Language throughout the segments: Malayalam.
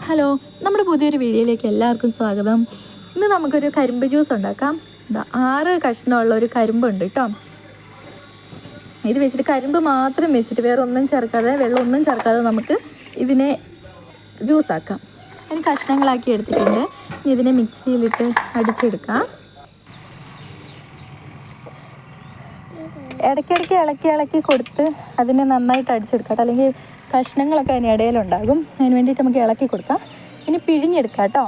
ഹലോ, നമ്മുടെ പുതിയൊരു വീഡിയോയിലേക്ക് എല്ലാവർക്കും സ്വാഗതം. ഇന്ന് നമുക്കൊരു കരിമ്പ് ജ്യൂസ് ഉണ്ടാക്കാം. 6 കഷ്ണമുള്ള ഒരു കരിമ്പുണ്ട് കേട്ടോ. ഇത് വെച്ചിട്ട് കരിമ്പ് മാത്രം വെച്ചിട്ട് വേറെ ഒന്നും ചേർക്കാതെ, വെള്ളമൊന്നും ചേർക്കാതെ നമുക്ക് ഇതിനെ ജ്യൂസാക്കാം. അതിന് കഷ്ണങ്ങളാക്കി എടുത്തിട്ടുണ്ട്. ഇതിനെ മിക്സിയിലിട്ട് അടിച്ചെടുക്കാം. ഇടയ്ക്കിടയ്ക്ക് ഇളക്കി കൊടുത്ത് അതിനെ നന്നായിട്ട് അടിച്ചെടുക്കാം. അല്ലെങ്കിൽ കഷ്ണങ്ങളൊക്കെ അതിന് ഇടയിലുണ്ടാകും. അതിന് വേണ്ടിയിട്ട് നമുക്ക് ഇളക്കി കൊടുക്കാം. ഇനി പിഴിഞ്ഞെടുക്കാം കേട്ടോ.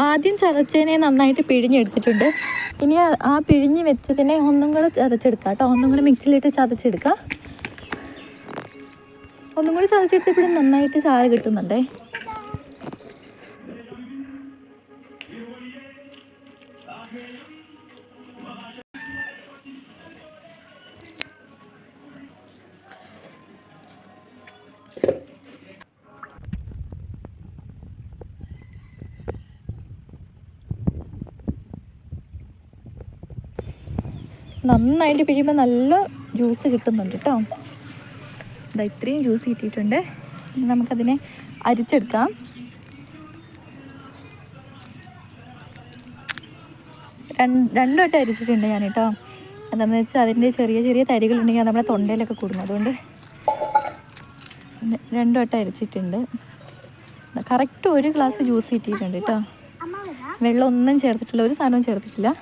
ആദ്യം ചതച്ചതിനെ നന്നായിട്ട് പിഴിഞ്ഞെടുത്തിട്ടുണ്ട്. ഇനി ആ പിഴിഞ്ഞ് വെച്ചതിനെ ഒന്നും കൂടെ ചതച്ചെടുക്കാം കേട്ടോ. ഒന്നും കൂടെ മിക്സിയിലിട്ട് ചതച്ചെടുക്കാം. ഒന്നും കൂടി ചതച്ചെടുത്തപ്പോഴും നന്നായിട്ട് ചാറ് കിട്ടുന്നുണ്ടേ. നന്നായിട്ട് പിഴിയുമ്പോൾ നല്ല ജ്യൂസ് കിട്ടുന്നുണ്ട് കേട്ടോ. ഇത്രയും ജ്യൂസ് കിട്ടിയിട്ടുണ്ട്. ഇനി നമുക്കതിനെ അരിച്ചെടുക്കാം. രണ്ടു വട്ടം അരിച്ചിട്ടുണ്ട് ഞാൻ കേട്ടോ. എന്താണെന്ന് വെച്ചാൽ അതിൻ്റെ ചെറിയ ചെറിയ തരികളുണ്ടെങ്കിൽ അത് നമ്മുടെ തൊണ്ടയിലൊക്കെ കൂടും. അതുകൊണ്ട് 2 വട്ടം അരിച്ചിട്ടുണ്ട്. കറക്റ്റ് 1 ഗ്ലാസ് ജ്യൂസ് കിട്ടിയിട്ടുണ്ട് കേട്ടോ. വെള്ളമൊന്നും ചേർത്തിട്ടില്ല, ഒരു സാധനവും ചേർത്തിട്ടില്ല.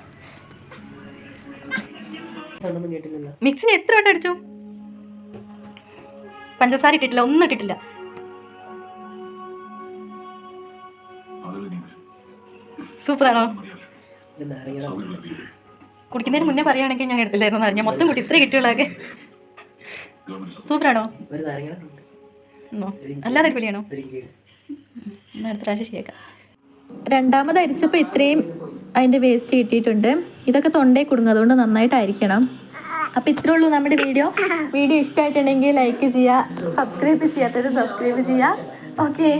മിക്സിന് എത്ര വട്ടം അടിച്ചു? പഞ്ചസാര ഇട്ടിട്ടില്ല, ഒന്നും ഇട്ടിട്ടില്ല. സൂപ്പറാണോ? കുടിക്കുന്നതിന് മുന്നേ പറയുകയാണെങ്കിൽ ഞാൻ എടുത്തില്ലായിരുന്നു. ഞാൻ മൊത്തം കുട്ടി ഇത്ര കിട്ടിയുള്ളതൊക്കെ. സൂപ്പറാണോ? അല്ലാതെ അടിപൊളിയാണോ? അടുത്ത പ്രാവശ്യം ശരിയാക്കാം. രണ്ടാമത് അരിച്ചപ്പോൾ ഇത്രയും അതിൻ്റെ വേസ്റ്റ് കിട്ടിയിട്ടുണ്ട്. ഇതൊക്കെ തൊണ്ടയിൽ കുടുങ്ങും, അതുകൊണ്ട് നന്നായിട്ട് അരിക്കണം. അപ്പോൾ ഇത്രേ ഉള്ളൂ നമ്മുടെ വീഡിയോ ഇഷ്ടമായിട്ടുണ്ടെങ്കിൽ ലൈക്ക് ചെയ്യുക, സബ്സ്ക്രൈബ് ചെയ്യാത്തവർ സബ്സ്ക്രൈബ് ചെയ്യുക. ഓക്കെ.